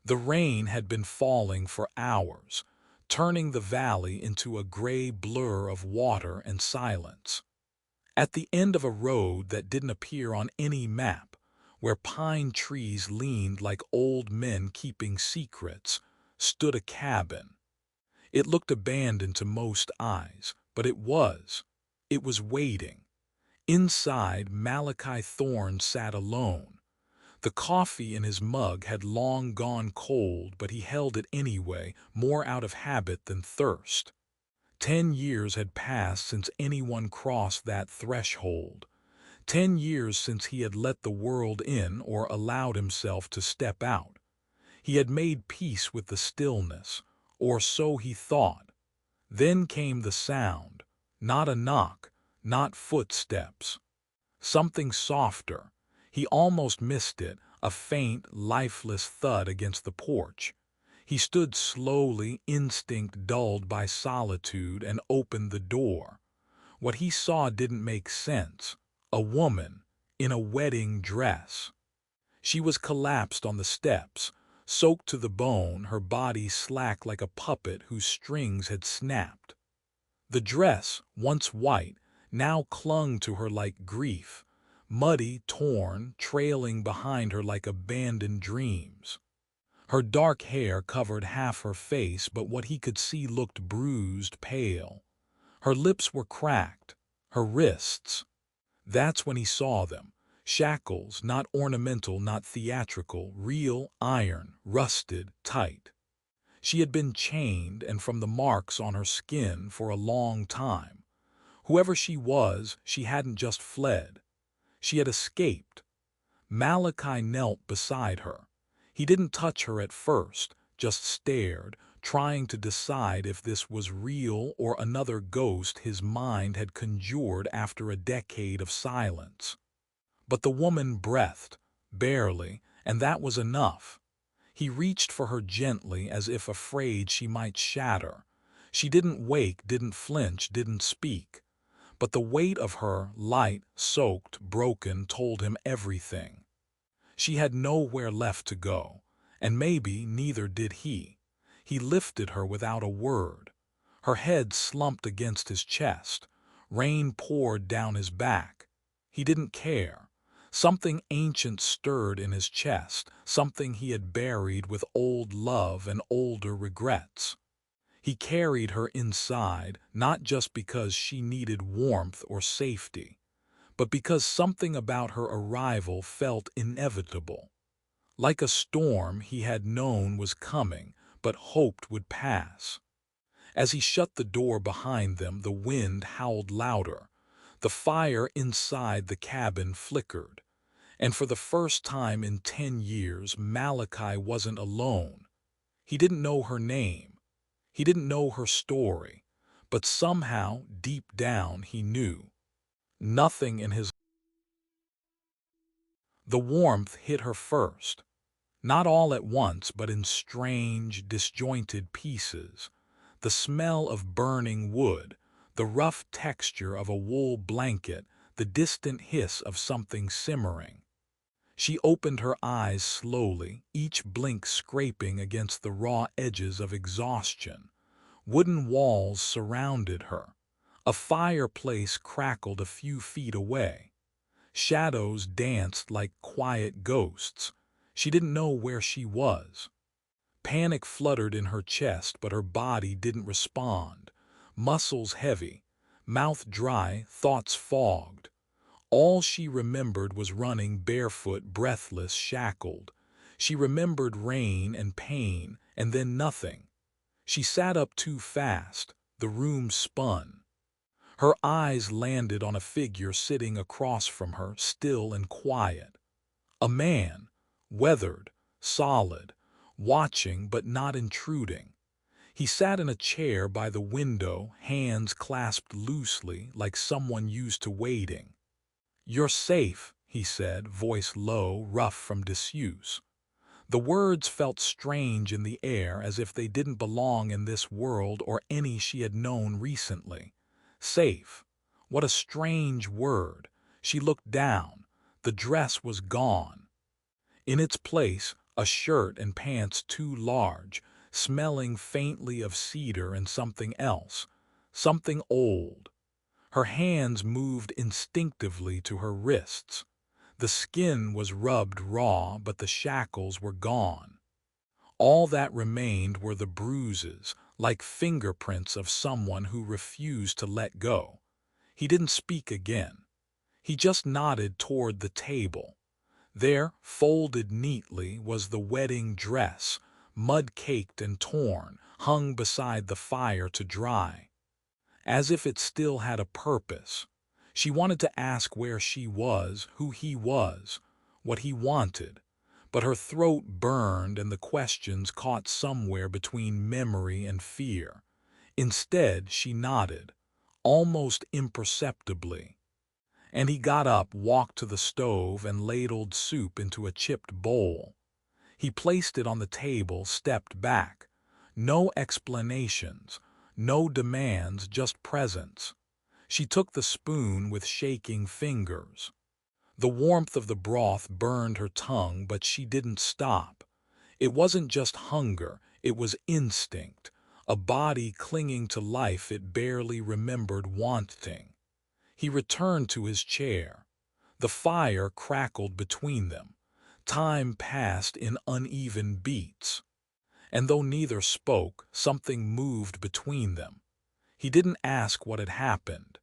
The rain had been falling for hours, turning the valley into a gray blur of water and silence. At the end of a road that didn't appear on any map, where pine trees leaned like old men keeping secrets, stood a cabin. It looked abandoned to most eyes, but it was. It was waiting. Inside, Malachi Thorne sat alone. The coffee in his mug had long gone cold, but he held it anyway, more out of habit than thirst. 10 years had passed since anyone crossed that threshold. 10 years since he had let the world in or allowed himself to step out. He had made peace with the stillness, or so he thought. Then came the sound, not a knock, not footsteps. Something softer. He almost missed it, a faint, lifeless thud against the porch. He stood slowly, instinct dulled by solitude, and opened the door. What he saw didn't make sense. A woman, in a wedding dress. She was collapsed on the steps, soaked to the bone, her body slack like a puppet whose strings had snapped. The dress, once white, now clung to her like grief, muddy, torn, trailing behind her like abandoned dreams. Her dark hair covered half her face, but what he could see looked bruised, pale. Her lips were cracked, her wrists. That's when he saw them. Shackles, not ornamental, not theatrical, real iron, rusted, tight. She had been chained, and from the marks on her skin, for a long time. Whoever she was, she hadn't just fled. She had escaped. Malachi knelt beside her. He didn't touch her at first, just stared, trying to decide if this was real or another ghost his mind had conjured after a decade of silence. But the woman breathed, barely, and that was enough. He reached for her gently, as if afraid she might shatter. She didn't wake, didn't flinch, didn't speak. But the weight of her, light, soaked, broken, told him everything. She had nowhere left to go, and maybe neither did he. He lifted her without a word. Her head slumped against his chest. Rain poured down his back. He didn't care. Something ancient stirred in his chest, something he had buried with old love and older regrets. He carried her inside, not just because she needed warmth or safety, but because something about her arrival felt inevitable. Like a storm he had known was coming, but hoped would pass. As he shut the door behind them, the wind howled louder. The fire inside the cabin flickered. And for the first time in 10 years, Malachi wasn't alone. He didn't know her name. He didn't know her story. But somehow, deep down, he knew. Nothing in his... The warmth hit her first. Not all at once, but in strange, disjointed pieces. The smell of burning wood, the rough texture of a wool blanket, the distant hiss of something simmering. She opened her eyes slowly, each blink scraping against the raw edges of exhaustion. Wooden walls surrounded her. A fireplace crackled a few feet away. Shadows danced like quiet ghosts. She didn't know where she was. Panic fluttered in her chest, but her body didn't respond. Muscles heavy, mouth dry, thoughts fogged. All she remembered was running barefoot, breathless, shackled. She remembered rain and pain, and then nothing. She sat up too fast. The room spun. Her eyes landed on a figure sitting across from her, still and quiet. A man, weathered, solid, watching but not intruding. He sat in a chair by the window, hands clasped loosely like someone used to waiting. "You're safe," he said, voice low, rough from disuse. The words felt strange in the air, as if they didn't belong in this world or any she had known recently. Safe. What a strange word. She looked down. The dress was gone. In its place, a shirt and pants too large, smelling faintly of cedar and something else, something old. Her hands moved instinctively to her wrists. The skin was rubbed raw, but the shackles were gone. All that remained were the bruises, like fingerprints of someone who refused to let go. He didn't speak again. He just nodded toward the table. There, folded neatly, was the wedding dress, mud-caked and torn, hung beside the fire to dry. As if it still had a purpose. She wanted to ask where she was, who he was, what he wanted, but her throat burned and the questions caught somewhere between memory and fear. Instead, she nodded, almost imperceptibly. And he got up, walked to the stove, and ladled soup into a chipped bowl. He placed it on the table, stepped back. No explanations, no demands, just presence. She took the spoon with shaking fingers. The warmth of the broth burned her tongue, but she didn't stop. It wasn't just hunger, it was instinct, a body clinging to life it barely remembered wanting. He returned to his chair. The fire crackled between them. Time passed in uneven beats. And though neither spoke, something moved between them. He didn't ask what had happened.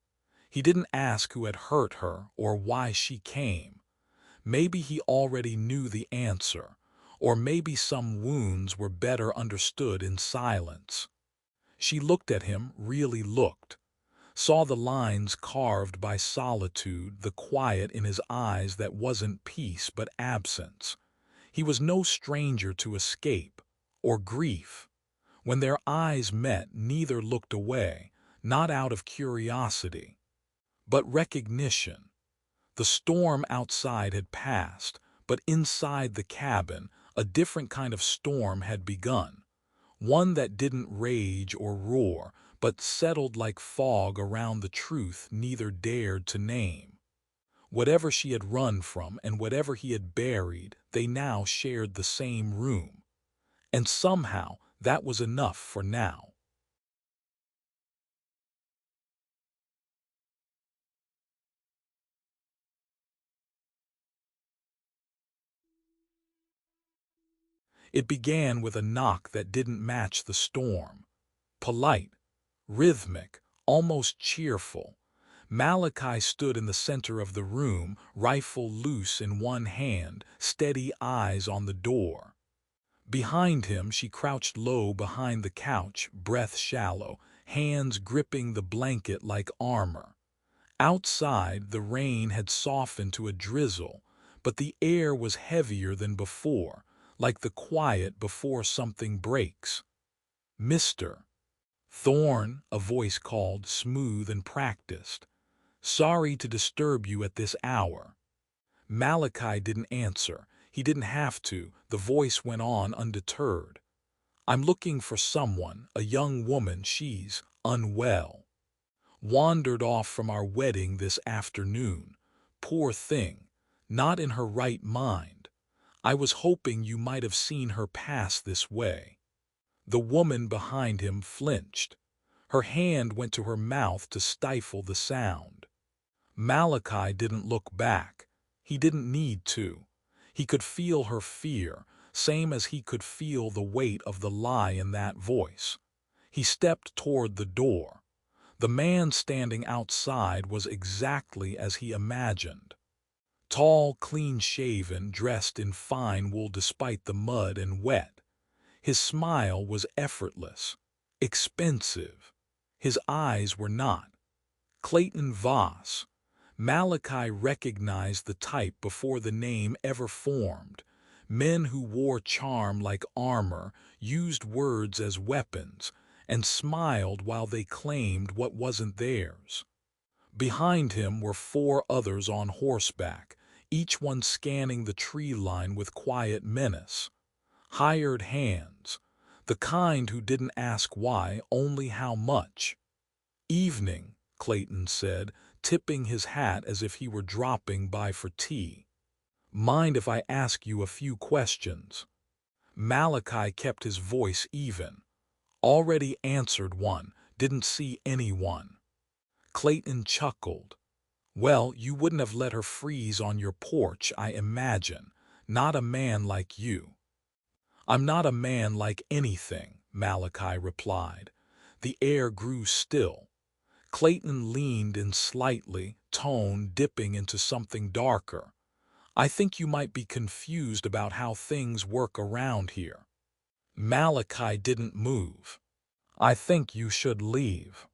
He didn't ask who had hurt her or why she came. Maybe he already knew the answer, or maybe some wounds were better understood in silence. She looked at him, really looked. Saw the lines carved by solitude, the quiet in his eyes that wasn't peace but absence. He was no stranger to escape or grief. When their eyes met, neither looked away, not out of curiosity, but recognition. The storm outside had passed, but inside the cabin, a different kind of storm had begun. One that didn't rage or roar, but settled like fog around the truth neither dared to name. Whatever she had run from and whatever he had buried, they now shared the same room. And somehow that was enough for now. It began with a knock that didn't match the storm. Polite, rhythmic, almost cheerful. Malachi stood in the center of the room, rifle loose in one hand, steady eyes on the door. Behind him, she crouched low behind the couch, breath shallow, hands gripping the blanket like armor. Outside, the rain had softened to a drizzle, but the air was heavier than before, like the quiet before something breaks. "Mr. Thorne," a voice called, smooth and practiced. "Sorry to disturb you at this hour." Malachi didn't answer. He didn't have to. The voice went on undeterred. "I'm looking for someone, a young woman. She's unwell. Wandered off from our wedding this afternoon. Poor thing, not in her right mind. I was hoping you might have seen her pass this way." The woman behind him flinched. Her hand went to her mouth to stifle the sound. Malachi didn't look back. He didn't need to. He could feel her fear, same as he could feel the weight of the lie in that voice. He stepped toward the door. The man standing outside was exactly as he imagined. Tall, clean-shaven, dressed in fine wool despite the mud and wet. His smile was effortless, expensive. His eyes were not. Clayton Voss. Malachi recognized the type before the name ever formed. Men who wore charm like armor, used words as weapons, and smiled while they claimed what wasn't theirs. Behind him were four others on horseback, each one scanning the tree line with quiet menace. Hired hands, the kind who didn't ask why, only how much. "Evening," Clayton said, tipping his hat as if he were dropping by for tea. "Mind if I ask you a few questions?" Malachi kept his voice even. Already answered one, didn't see anyone. Clayton chuckled. Well, you wouldn't have let her freeze on your porch, I imagine. Not a man like you. I'm not a man like anything, Malachi replied. The air grew still. Clayton leaned in slightly, tone dipping into something darker. I think you might be confused about how things work around here. Malachi didn't move. I think you should leave.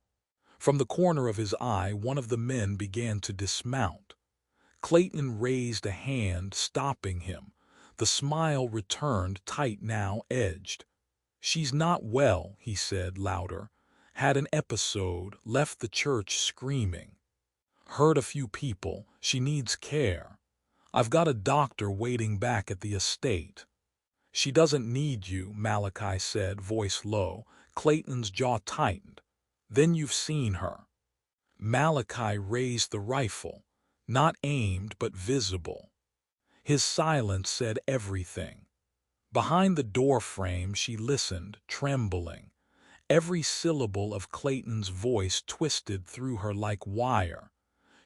From the corner of his eye, one of the men began to dismount. Clayton raised a hand, stopping him. The smile returned, tight now, edged. She's not well, he said louder. Had an episode, left the church screaming. Hurt a few people, she needs care. I've got a doctor waiting back at the estate. She doesn't need you, Malachi said, voice low. Clayton's jaw tightened. Then you've seen her. Malachi raised the rifle, not aimed but visible. His silence said everything. Behind the door frame she listened, trembling. Every syllable of Clayton's voice twisted through her like wire.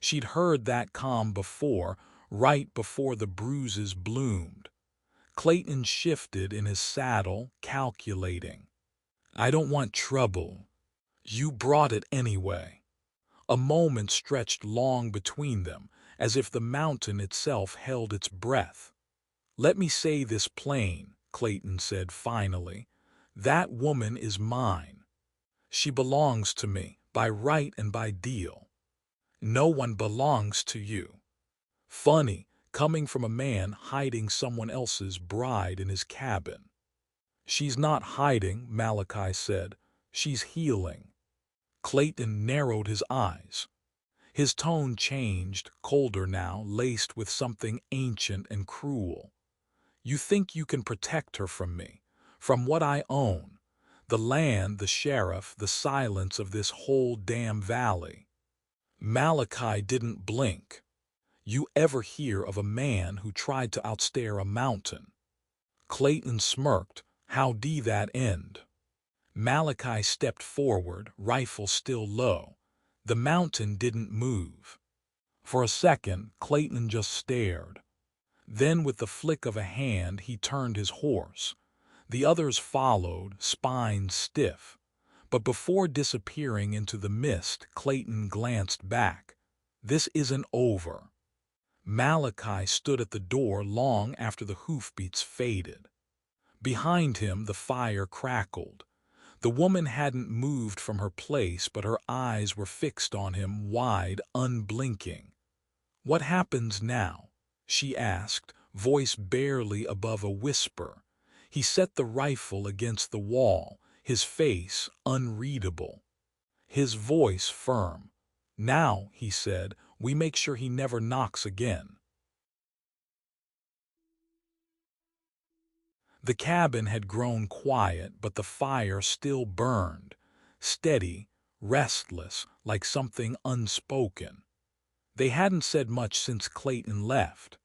She'd heard that calm before, right before the bruises bloomed. Clayton shifted in his saddle, calculating. I don't want trouble. You brought it anyway. A moment stretched long between them, as if the mountain itself held its breath. Let me say this plain, Clayton said finally. That woman is mine. She belongs to me, by right and by deal. No one belongs to you. Funny, coming from a man hiding someone else's bride in his cabin. She's not hiding, Malachi said. She's healing. Clayton narrowed his eyes. His tone changed, colder now, laced with something ancient and cruel. You think you can protect her from me, from what I own, the land, the sheriff, the silence of this whole damn valley. Malachi didn't blink. You ever hear of a man who tried to outstare a mountain? Clayton smirked. How'd that end? Malachi stepped forward, rifle still low. The mountain didn't move. For a second, Clayton just stared. Then with the flick of a hand he turned his horse. The others followed, spines stiff. But before disappearing into the mist, Clayton glanced back. This isn't over. Malachi stood at the door long after the hoofbeats faded. Behind him the fire crackled. The woman hadn't moved from her place, but her eyes were fixed on him, wide, unblinking. What happens now? She asked, voice barely above a whisper. He set the rifle against the wall, his face unreadable. His voice firm. Now, he said, we make sure he never knocks again. The cabin had grown quiet, but the fire still burned, steady, restless, like something unspoken. They hadn't said much since Clayton left.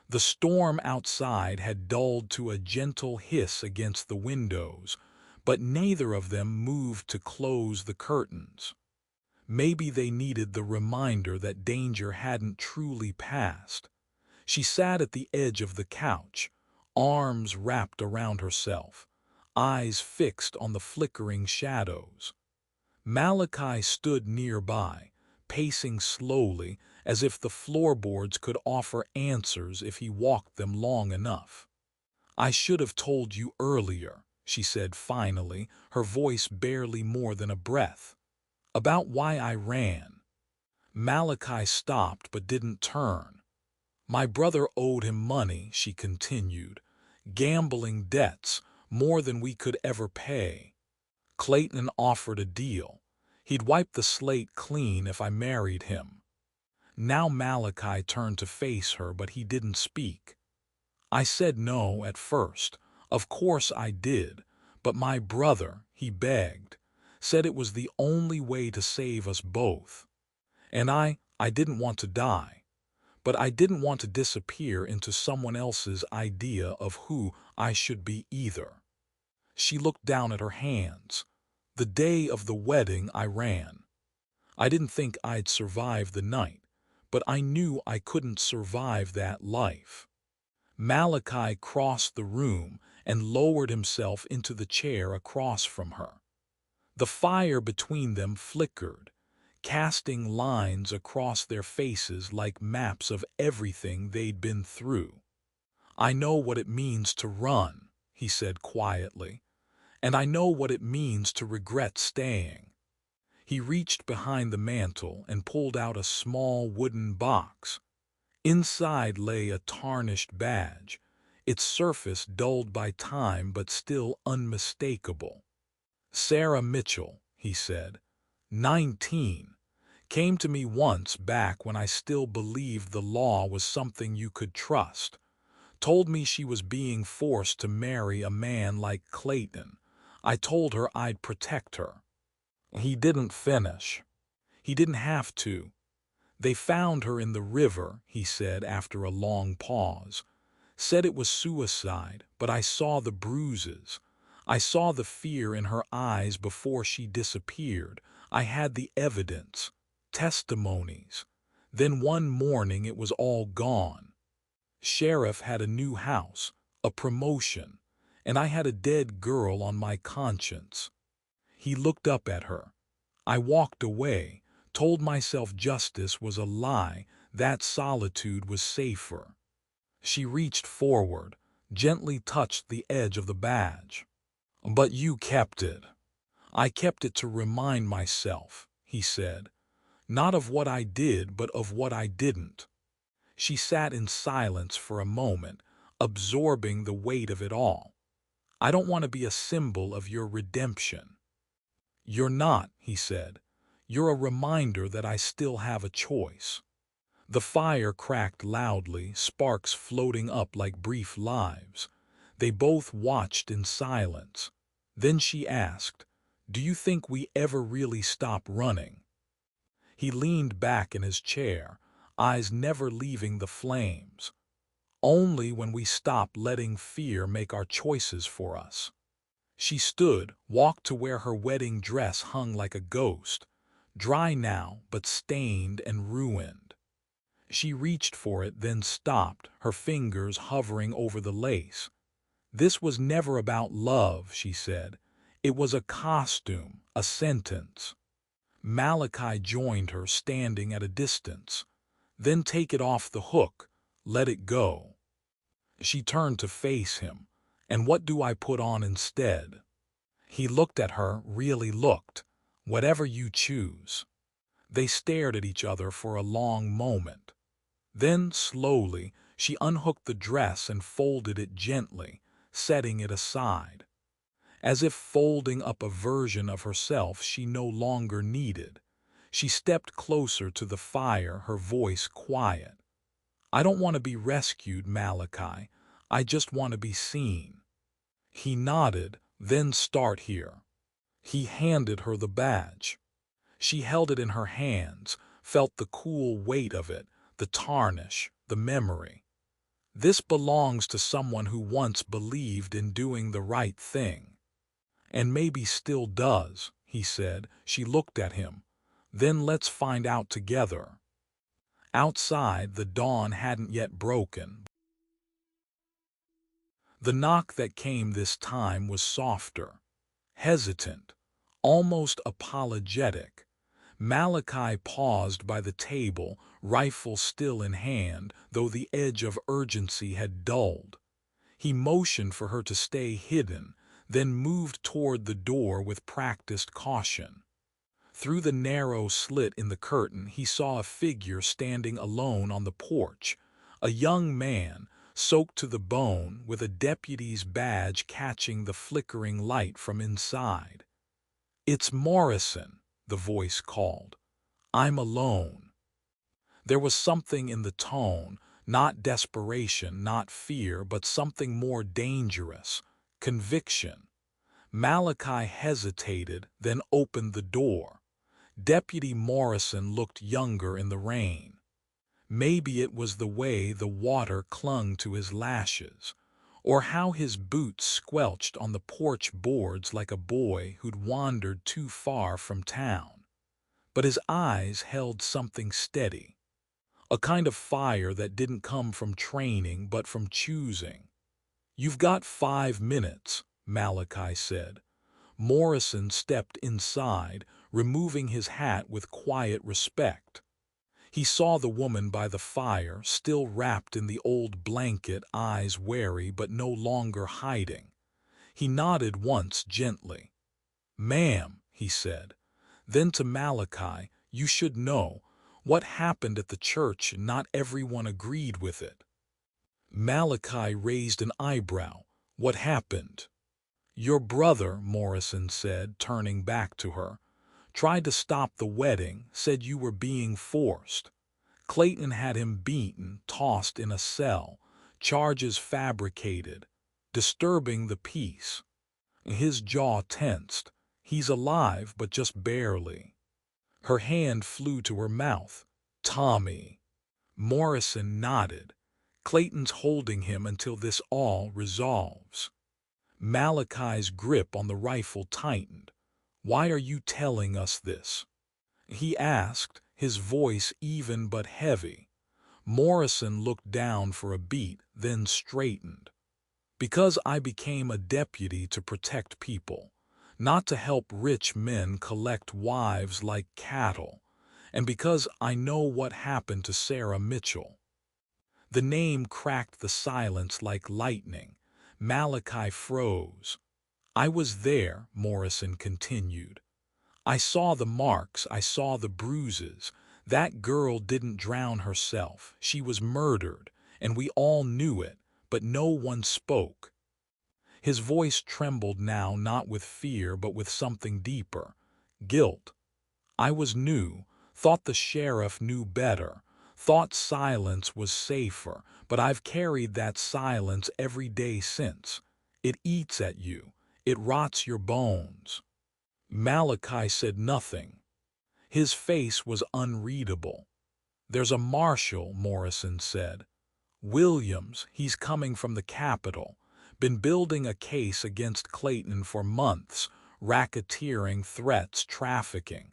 The storm outside had dulled to a gentle hiss against the windows, but neither of them moved to close the curtains. Maybe they needed the reminder that danger hadn't truly passed. She sat at the edge of the couch, arms wrapped around herself, eyes fixed on the flickering shadows. Malachi stood nearby, pacing slowly, as if the floorboards could offer answers if he walked them long enough. I should have told you earlier, she said finally, her voice barely more than a breath. About why I ran. Malachi stopped but didn't turn. My brother owed him money, she continued. Gambling debts, more than we could ever pay. Clayton offered a deal. He'd wipe the slate clean if I married him. Now Malachi turned to face her, but he didn't speak. I said no at first. Of course I did. But my brother, he begged, said it was the only way to save us both. And I didn't want to die. but I didn't want to disappear into someone else's idea of who I should be either. She looked down at her hands. The day of the wedding I ran. I didn't think I'd survive the night, but I knew I couldn't survive that life. Malachi crossed the room and lowered himself into the chair across from her. The fire between them flickered, casting lines across their faces like maps of everything they'd been through. "I know what it means to run," he said quietly, "and I know what it means to regret staying." He reached behind the mantel and pulled out a small wooden box. Inside lay a tarnished badge, its surface dulled by time but still unmistakable. "Sarah Mitchell," he said, 19, "came to me once back when I still believed the law was something you could trust. Told me she was being forced to marry a man like Clayton. I told her I'd protect her." He didn't finish. He didn't have to. "They found her in the river," he said after a long pause. "Said it was suicide, but I saw the bruises. I saw the fear in her eyes before she disappeared. I had the evidence, testimonies. Then one morning it was all gone. Sheriff had a new house, a promotion, and I had a dead girl on my conscience." He looked up at her. "I walked away, told myself justice was a lie, that solitude was safer." She reached forward, gently touched the edge of the badge. "But you kept it." "I kept it to remind myself," he said, "not of what I did, but of what I didn't." She sat in silence for a moment, absorbing the weight of it all. "I don't want to be a symbol of your redemption." "You're not," he said. "You're a reminder that I still have a choice." The fire cracked loudly, sparks floating up like brief lives. They both watched in silence. Then she asked, "Do you think we ever really stop running?" He leaned back in his chair, eyes never leaving the flames. "Only when we stop letting fear make our choices for us." She stood, walked to where her wedding dress hung like a ghost, dry now but stained and ruined. She reached for it, then stopped, her fingers hovering over the lace. "This was never about love," she said. "It was a costume, a sentence." Malachi joined her, standing at a distance. "Then take it off the hook. Let it go." She turned to face him. "And what do I put on instead?" He looked at her, really looked. "Whatever you choose." They stared at each other for a long moment. Then, slowly, she unhooked the dress and folded it gently, setting it aside. As if folding up a version of herself she no longer needed. She stepped closer to the fire, her voice quiet. "I don't want to be rescued, Malachi. I just want to be seen." He nodded. "Then start here." He handed her the badge. She held it in her hands, felt the cool weight of it, the tarnish, the memory. "This belongs to someone who once believed in doing the right thing." "And maybe still does," he said. She looked at him. "Then let's find out together." Outside, the dawn hadn't yet broken. The knock that came this time was softer, hesitant, almost apologetic. Malachi paused by the table, rifle still in hand, though the edge of urgency had dulled. He motioned for her to stay hidden, then moved toward the door with practiced caution. Through the narrow slit in the curtain he saw a figure standing alone on the porch, a young man, soaked to the bone, with a deputy's badge catching the flickering light from inside. "It's Morrison," the voice called. "I'm alone." There was something in the tone, not desperation, not fear, but something more dangerous, conviction. Malachi hesitated, then opened the door. Deputy Morrison looked younger in the rain. Maybe it was the way the water clung to his lashes, or how his boots squelched on the porch boards like a boy who'd wandered too far from town. But his eyes held something steady, a kind of fire that didn't come from training but from choosing. "You've got 5 minutes," Malachi said. Morrison stepped inside, removing his hat with quiet respect. He saw the woman by the fire, still wrapped in the old blanket, eyes wary but no longer hiding. He nodded once gently. "Ma'am," he said. Then to Malachi, "You should know. What happened at the church, not everyone agreed with it." Malachi raised an eyebrow. "What happened?" "Your brother," Morrison said, turning back to her, "tried to stop the wedding, said you were being forced. Clayton had him beaten, tossed in a cell, charges fabricated, disturbing the peace." His jaw tensed. "He's alive, but just barely." Her hand flew to her mouth. "Tommy." Morrison nodded. "Clayton's holding him until this all resolves." Malachi's grip on the rifle tightened. "Why are you telling us this?" he asked, his voice even but heavy. Morrison looked down for a beat, then straightened. "Because I became a deputy to protect people, not to help rich men collect wives like cattle, and because I know what happened to Sarah Mitchell." The name cracked the silence like lightning. Malachi froze. "I was there," Morrison continued. "I saw the marks, I saw the bruises. That girl didn't drown herself. She was murdered, and we all knew it, but no one spoke." His voice trembled now, not with fear but with something deeper. "Guilt. I was new, thought the sheriff knew better, thought silence was safer, but I've carried that silence every day since. It eats at you. It rots your bones." Malachi said nothing. His face was unreadable. "There's a marshal," Morrison said. "Williams, he's coming from the capital. Been building a case against Clayton for months, racketeering, threats, trafficking.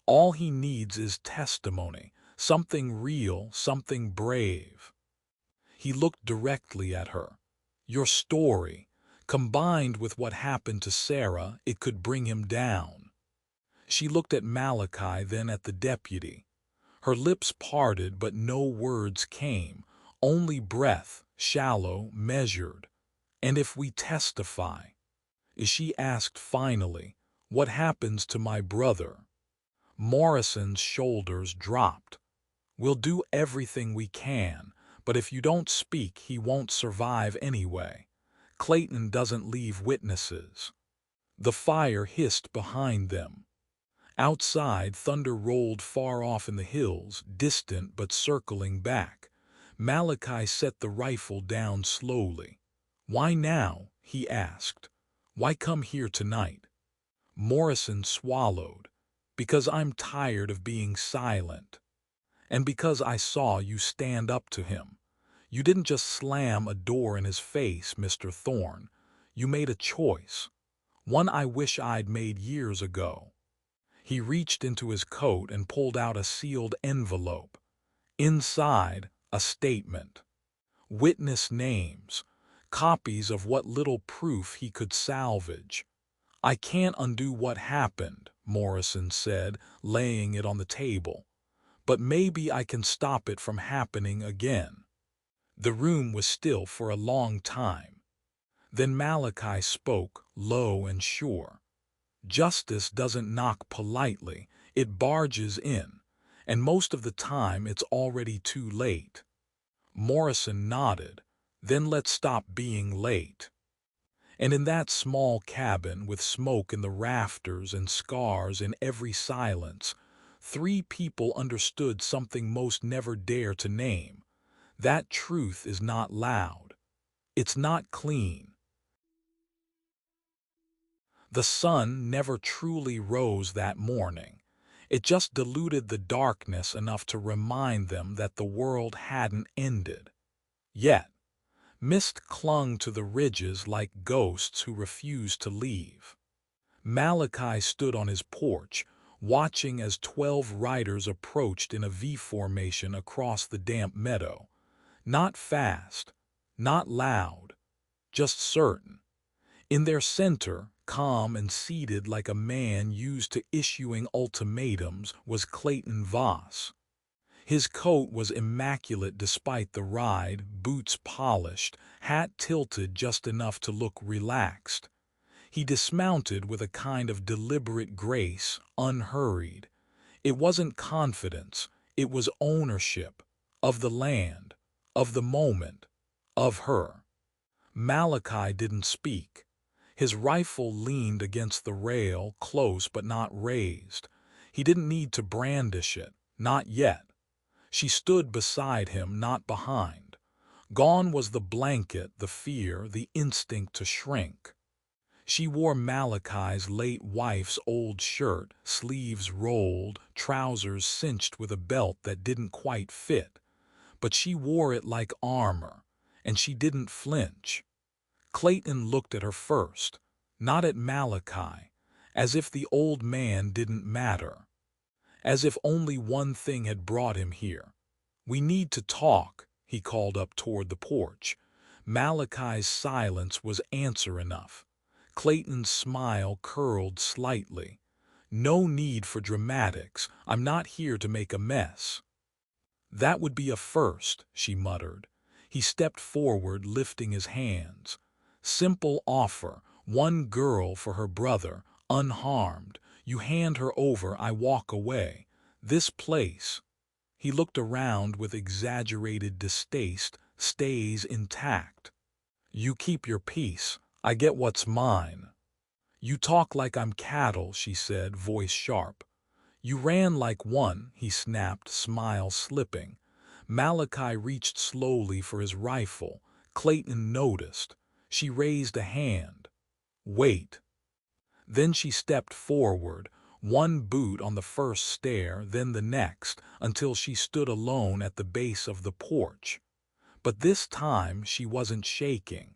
All he needs is testimony, something real, something brave." He looked directly at her. "Your story, combined with what happened to Sarah, it could bring him down." She looked at Malachi, then at the deputy. Her lips parted, but no words came, only breath, shallow, measured. "And if we testify?" she asked finally. "What happens to my brother?" Morrison's shoulders dropped. "We'll do everything we can, but if you don't speak, he won't survive anyway. Clayton doesn't leave witnesses." The fire hissed behind them. Outside, thunder rolled far off in the hills, distant but circling back. Malachi set the rifle down slowly. "Why now?" he asked. "Why come here tonight?" Morrison swallowed. "Because I'm tired of being silent. And because I saw you stand up to him. You didn't just slam a door in his face, Mr. Thorne. You made a choice. One I wish I'd made years ago." He reached into his coat and pulled out a sealed envelope. Inside, a statement. Witness names. Copies of what little proof he could salvage. "I can't undo what happened," Morrison said, laying it on the table. "But maybe I can stop it from happening again." The room was still for a long time. Then Malachi spoke, low and sure. "Justice doesn't knock politely, it barges in, and most of the time it's already too late." Morrison nodded. "Then let's stop being late." And in that small cabin, with smoke in the rafters and scars in every silence, 3 people understood something most never dare to name. That truth is not loud. It's not clean. The sun never truly rose that morning. It just diluted the darkness enough to remind them that the world hadn't ended. Yet, mist clung to the ridges like ghosts who refused to leave. Malachi stood on his porch, watching as 12 riders approached in a V formation across the damp meadow. Not fast, not loud, just certain. In their center, calm and seated like a man used to issuing ultimatums, was Clayton Voss. His coat was immaculate despite the ride, boots polished, hat tilted just enough to look relaxed. He dismounted with a kind of deliberate grace, unhurried. It wasn't confidence, it was ownership, of the land, of the moment, of her. Malachi didn't speak. His rifle leaned against the rail, close but not raised. He didn't need to brandish it, not yet. She stood beside him, not behind. Gone was the blanket, the fear, the instinct to shrink. She wore Malachi's late wife's old shirt, sleeves rolled, trousers cinched with a belt that didn't quite fit. But she wore it like armor, and she didn't flinch. Clayton looked at her first, not at Malachi, as if the old man didn't matter. As if only one thing had brought him here. "We need to talk," he called up toward the porch. Malachi's silence was answer enough. Clayton's smile curled slightly. "No need for dramatics. I'm not here to make a mess." "That would be a first," she muttered. He stepped forward, lifting his hands. "Simple offer, one girl for her brother, unharmed. You hand her over, I walk away. This place," he looked around with exaggerated distaste, "stays intact. You keep your peace. I get what's mine." "You talk like I'm cattle," she said, voice sharp. "You ran like one," he snapped, smile slipping. Malachi reached slowly for his rifle. Clayton noticed. She raised a hand. "Wait." Then she stepped forward, one boot on the first stair, then the next, until she stood alone at the base of the porch. But this time she wasn't shaking.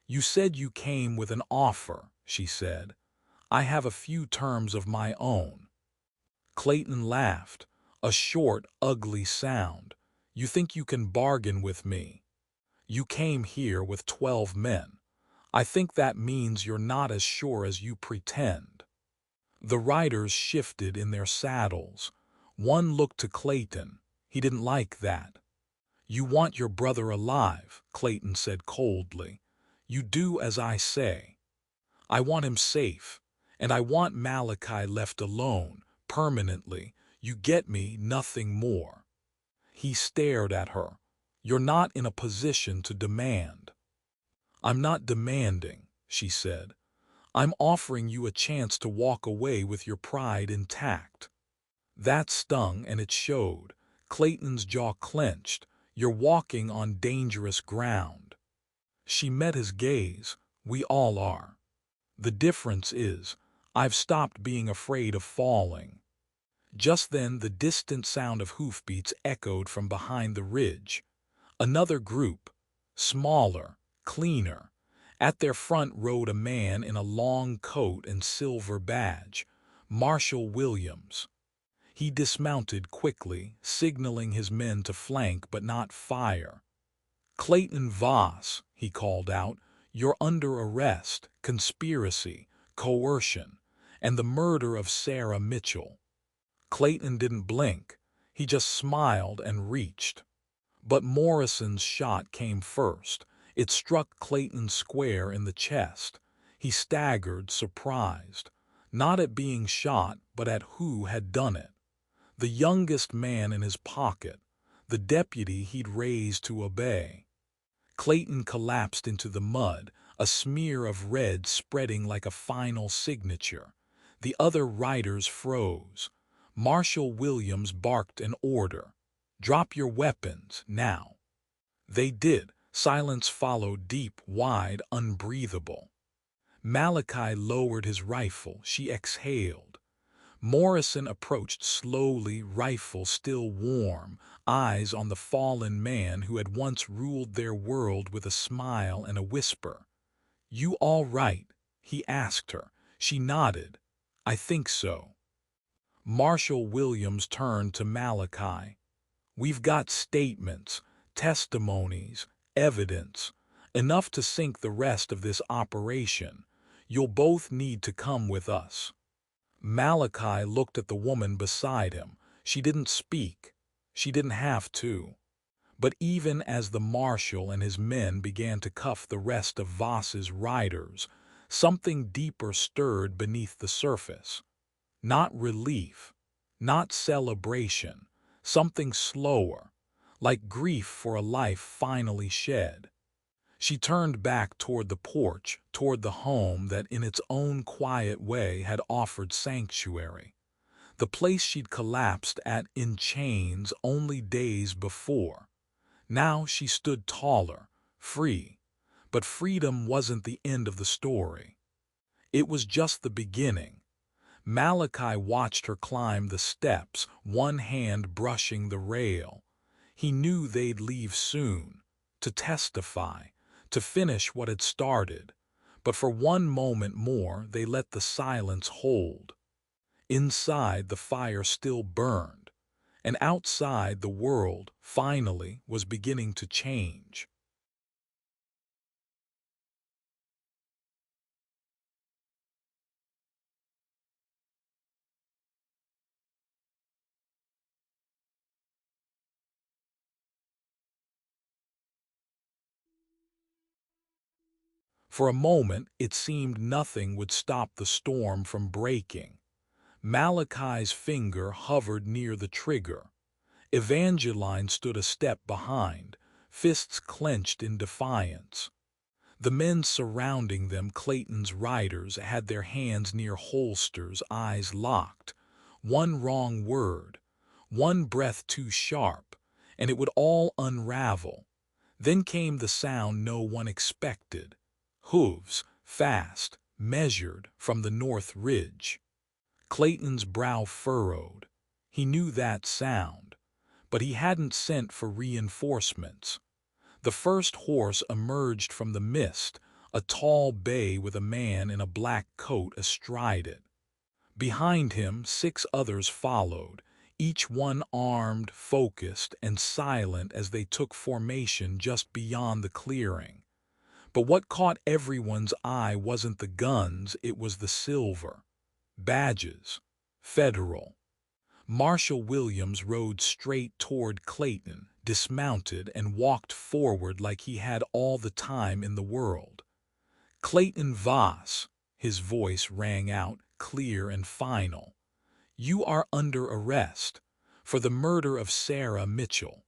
"You said you came with an offer," she said. "I have a few terms of my own." Clayton laughed, a short, ugly sound. "You think you can bargain with me? You came here with 12 men. I think that means you're not as sure as you pretend." The riders shifted in their saddles. One looked to Clayton. He didn't like that. "You want your brother alive," Clayton said coldly. "You do as I say." "I want him safe, and I want Malachi left alone, permanently. You get me, nothing more." He stared at her. "You're not in a position to demand." "I'm not demanding," she said. "I'm offering you a chance to walk away with your pride intact." That stung, and it showed. Clayton's jaw clenched. "You're walking on dangerous ground." She met his gaze. "We all are. The difference is, I've stopped being afraid of falling." Just then the distant sound of hoofbeats echoed from behind the ridge. Another group, smaller, cleaner. At their front rode a man in a long coat and silver badge, Marshal Williams. He dismounted quickly, signaling his men to flank but not fire. "Clayton Voss," he called out, "you're under arrest, conspiracy, coercion, and the murder of Sarah Mitchell." Clayton didn't blink. He just smiled and reached. But Morrison's shot came first. It struck Clayton square in the chest. He staggered, surprised. Not at being shot, but at who had done it. The youngest man in his pocket, the deputy he'd raised to obey. Clayton collapsed into the mud, a smear of red spreading like a final signature. The other riders froze. Marshal Williams barked an order. "Drop your weapons, now." They did. Silence followed, deep, wide, unbreathable. Malachi lowered his rifle. She exhaled. Morrison approached slowly, rifle still warm, eyes on the fallen man who had once ruled their world with a smile and a whisper. "You all right?" he asked her. She nodded. "I think so." Marshal Williams turned to Malachi. "We've got statements, testimonies, evidence, enough to sink the rest of this operation. You'll both need to come with us." Malachi looked at the woman beside him. She didn't speak. She didn't have to. But even as the marshal and his men began to cuff the rest of Voss's riders, something deeper stirred beneath the surface. Not relief, not celebration, something slower, like grief for a life finally shed. She turned back toward the porch, toward the home that in its own quiet way had offered sanctuary. The place she'd collapsed at in chains only days before. Now she stood taller, free. But freedom wasn't the end of the story. It was just the beginning. Malachi watched her climb the steps, one hand brushing the rail. He knew they'd leave soon, to testify, to finish what had started. But for one moment more they let the silence hold. Inside the fire still burned, and outside the world, finally, was beginning to change. For a moment it seemed nothing would stop the storm from breaking. Malachi's finger hovered near the trigger. Evangeline stood a step behind, fists clenched in defiance. The men surrounding them, Clayton's riders, had their hands near holsters, eyes locked. One wrong word, one breath too sharp, and it would all unravel. Then came the sound no one expected. Hooves, fast, measured, from the north ridge. Clayton's brow furrowed. He knew that sound, but he hadn't sent for reinforcements. The first horse emerged from the mist, a tall bay with a man in a black coat astride it. Behind him 6 others followed, each one armed, focused, and silent as they took formation just beyond the clearing. But what caught everyone's eye wasn't the guns, it was the silver. Badges. Federal. Marshal Williams rode straight toward Clayton, dismounted, and walked forward like he had all the time in the world. "Clayton Voss," his voice rang out, clear and final. "You are under arrest for the murder of Sarah Mitchell,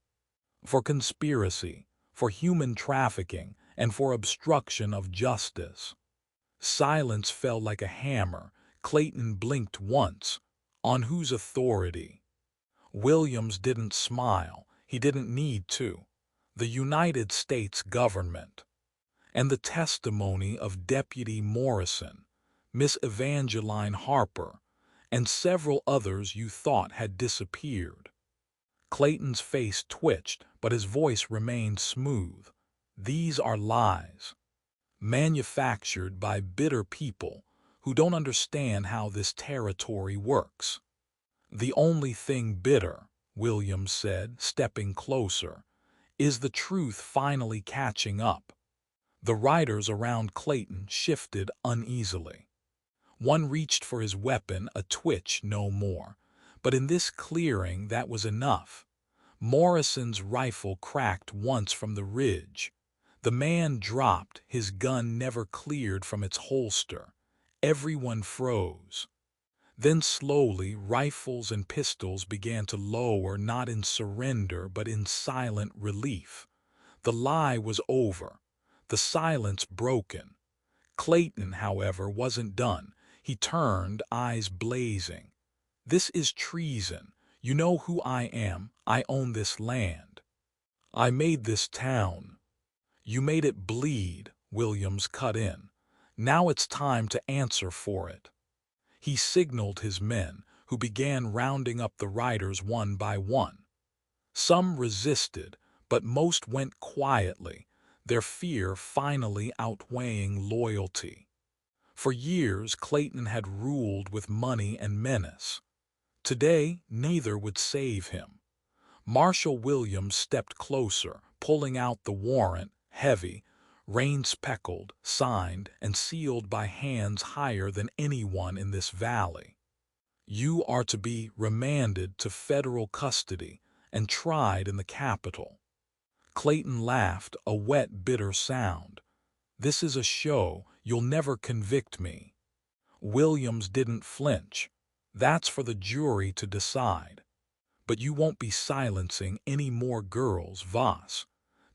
for conspiracy, for human trafficking, and for obstruction of justice." Silence fell like a hammer. Clayton blinked once. On whose authority? Williams didn't smile. He didn't need to. The United States government. And the testimony of Deputy Morrison, Miss Evangeline Harper, and several others you thought had disappeared. Clayton's face twitched, but his voice remained smooth. "These are lies. Manufactured by bitter people who don't understand how this territory works." "The only thing bitter," Williams said, stepping closer, "is the truth finally catching up." The riders around Clayton shifted uneasily. One reached for his weapon, a twitch, no more. But in this clearing that was enough. Morrison's rifle cracked once from the ridge. The man dropped, his gun never cleared from its holster. Everyone froze. Then slowly rifles and pistols began to lower, not in surrender but in silent relief. The lie was over, the silence broken. Clayton, however, wasn't done. He turned, eyes blazing. "This is treason. You know who I am. I own this land. I made this town." "You made it bleed," Williams cut in. "Now it's time to answer for it." He signaled his men, who began rounding up the riders one by one. Some resisted, but most went quietly, their fear finally outweighing loyalty. For years, Clayton had ruled with money and menace. Today, neither would save him. Marshal Williams stepped closer, pulling out the warrant, heavy, rain-speckled, signed, and sealed by hands higher than anyone in this valley. You are to be remanded to federal custody and tried in the capital. Clayton laughed, a wet, bitter sound. This is a show. You'll never convict me. Williams didn't flinch. That's for the jury to decide. But you won't be silencing any more girls, Voss.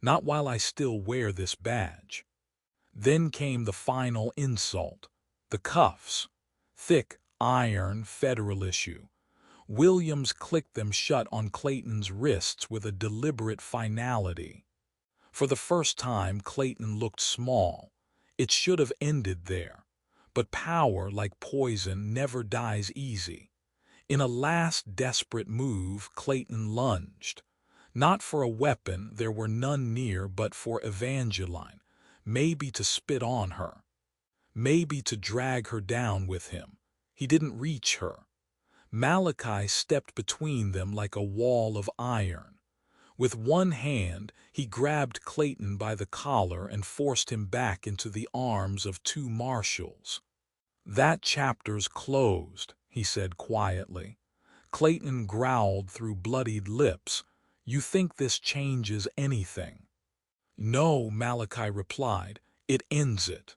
Not while I still wear this badge. Then came the final insult. The cuffs. Thick, iron, federal issue. Williams clicked them shut on Clayton's wrists with a deliberate finality. For the first time, Clayton looked small. It should have ended there. But power, like poison, never dies easy. In a last desperate move, Clayton lunged. Not for a weapon, there were none near, but for Evangeline, maybe to spit on her, maybe to drag her down with him. He didn't reach her. Malachi stepped between them like a wall of iron. With one hand, he grabbed Clayton by the collar and forced him back into the arms of two marshals. That chapter's closed, he said quietly. Clayton growled through bloodied lips. You think this changes anything? No, Malachi replied. It ends it.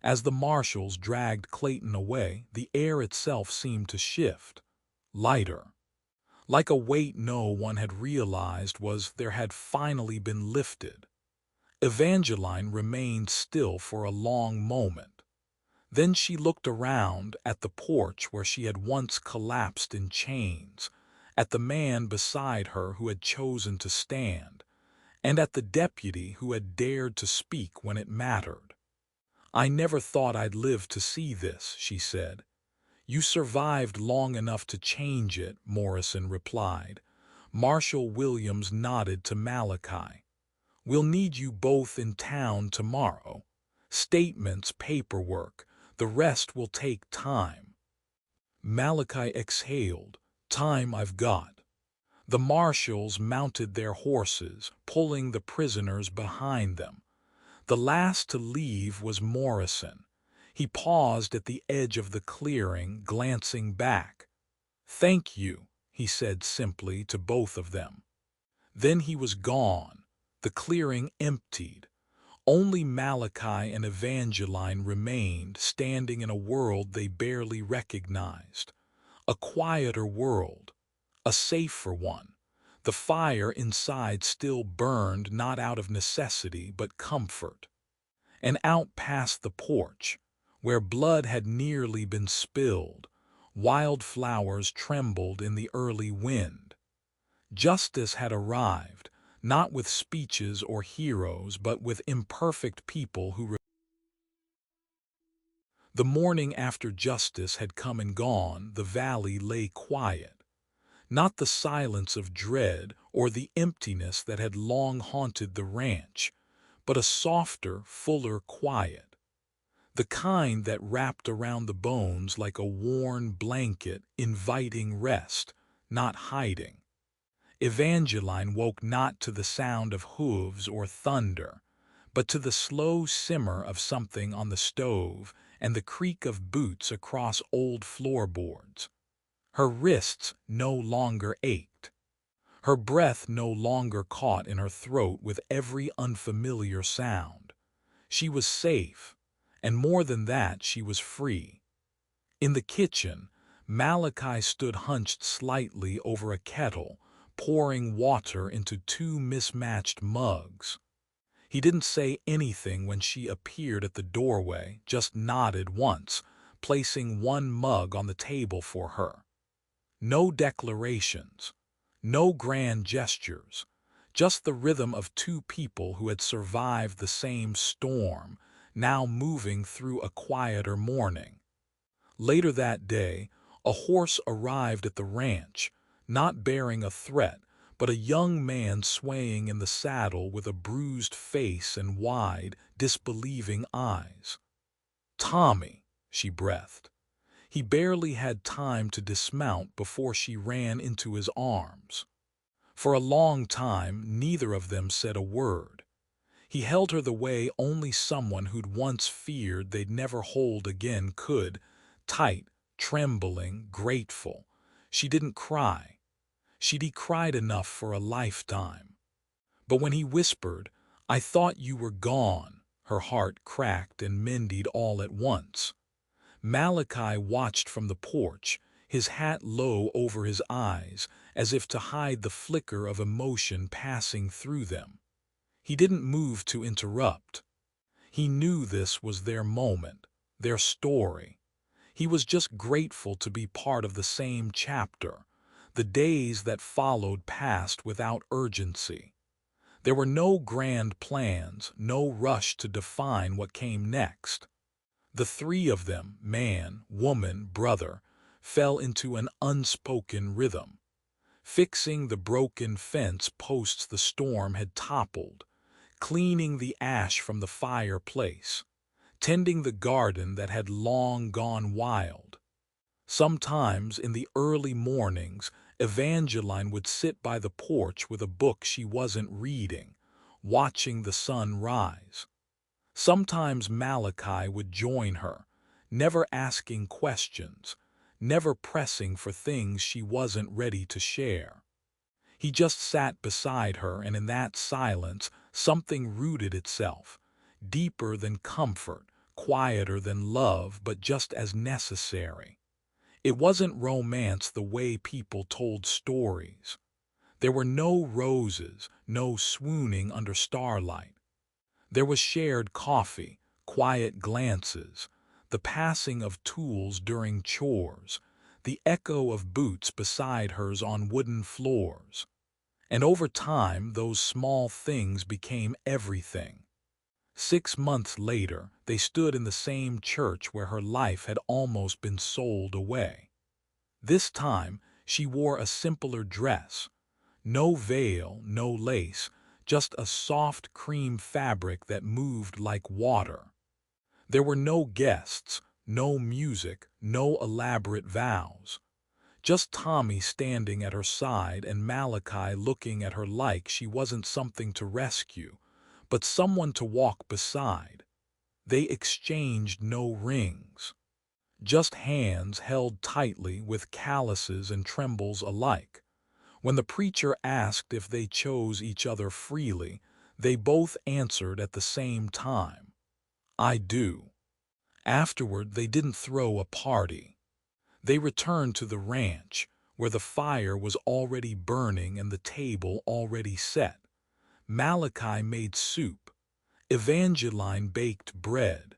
As the marshals dragged Clayton away, the air itself seemed to shift. Lighter. Like a weight no one had realized there had finally been lifted. Evangeline remained still for a long moment. Then she looked around at the porch where she had once collapsed in chains, at the man beside her who had chosen to stand, and at the deputy who had dared to speak when it mattered. I never thought I'd live to see this, she said. You survived long enough to change it, Morrison replied. Marshal Williams nodded to Malachi. We'll need you both in town tomorrow. Statements, paperwork, the rest will take time. Malachi exhaled. Time I've got. The marshals mounted their horses, pulling the prisoners behind them. The last to leave was Morrison. He paused at the edge of the clearing, glancing back. Thank you, he said simply to both of them. Then he was gone. The clearing emptied. Only Malachi and Evangeline remained, standing in a world they barely recognized. A quieter world. A safer one. The fire inside still burned, not out of necessity, but comfort. And out past the porch, where blood had nearly been spilled, wildflowers trembled in the early wind. Justice had arrived, not with speeches or heroes, but with imperfect people who The morning after justice had come and gone, the valley lay quiet. Not the silence of dread or the emptiness that had long haunted the ranch, but a softer, fuller quiet. The kind that wrapped around the bones like a worn blanket, inviting rest, not hiding. Evangeline woke not to the sound of hooves or thunder, but to the slow simmer of something on the stove and the creak of boots across old floorboards. Her wrists no longer ached. Her breath no longer caught in her throat with every unfamiliar sound. She was safe, and more than that, she was free. In the kitchen, Malachi stood hunched slightly over a kettle, pouring water into two mismatched mugs. He didn't say anything when she appeared at the doorway, just nodded once, placing one mug on the table for her. No declarations, no grand gestures, just the rhythm of two people who had survived the same storm, now moving through a quieter morning. Later that day, A horse arrived at the ranch, not bearing a threat, but a young man swaying in the saddle with a bruised face and wide, disbelieving eyes. "Tommy," she breathed. He barely had time to dismount before she ran into his arms. For a long time, neither of them said a word. He held her the way only someone who'd once feared they'd never hold again could, tight, trembling, grateful. She didn't cry. She'd cried enough for a lifetime. But when he whispered, "I thought you were gone," her heart cracked and mended all at once. Malachi watched from the porch, his hat low over his eyes, as if to hide the flicker of emotion passing through them. He didn't move to interrupt. He knew this was their moment, their story. He was just grateful to be part of the same chapter. The days that followed passed without urgency. There were no grand plans, no rush to define what came next. The three of them, man, woman, brother, fell into an unspoken rhythm, fixing the broken fence posts the storm had toppled, cleaning the ash from the fireplace, tending the garden that had long gone wild. Sometimes in the early mornings, Evangeline would sit by the porch with a book she wasn't reading, watching the sun rise. Sometimes Malachi would join her, never asking questions, never pressing for things she wasn't ready to share. He just sat beside her, and in that silence something rooted itself, deeper than comfort, quieter than love, but just as necessary. It wasn't romance the way people told stories. There were no roses, no swooning under starlight. There was shared coffee, quiet glances, the passing of tools during chores, the echo of boots beside hers on wooden floors. And over time, those small things became everything. 6 months later, they stood in the same church where her life had almost been sold away. This time, she wore a simpler dress. No veil, no lace, just a soft cream fabric that moved like water. There were no guests, no music, no elaborate vows. Just Tommy standing at her side and Malachi looking at her like she wasn't something to rescue, but someone to walk beside. They exchanged no rings. Just hands held tightly with calluses and trembles alike. When the preacher asked if they chose each other freely, they both answered at the same time, "I do." Afterward, they didn't throw a party. They returned to the ranch, where the fire was already burning and the table already set. Malachi made soup. Evangeline baked bread.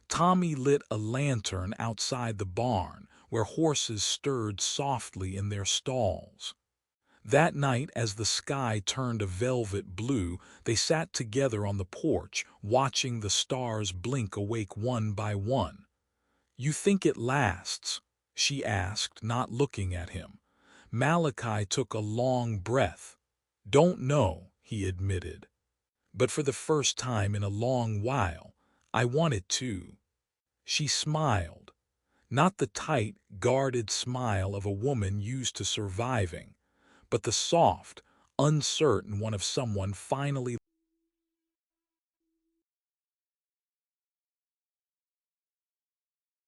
Tommy lit a lantern outside the barn, where horses stirred softly in their stalls. That night, as the sky turned a velvet blue, they sat together on the porch, watching the stars blink awake one by one. "You think it lasts?" she asked, not looking at him. Malachi took a long breath. "Don't know," he admitted. "But for the first time in a long while, I want it to." She smiled. Not the tight, guarded smile of a woman used to surviving, but the soft, uncertain one of someone finally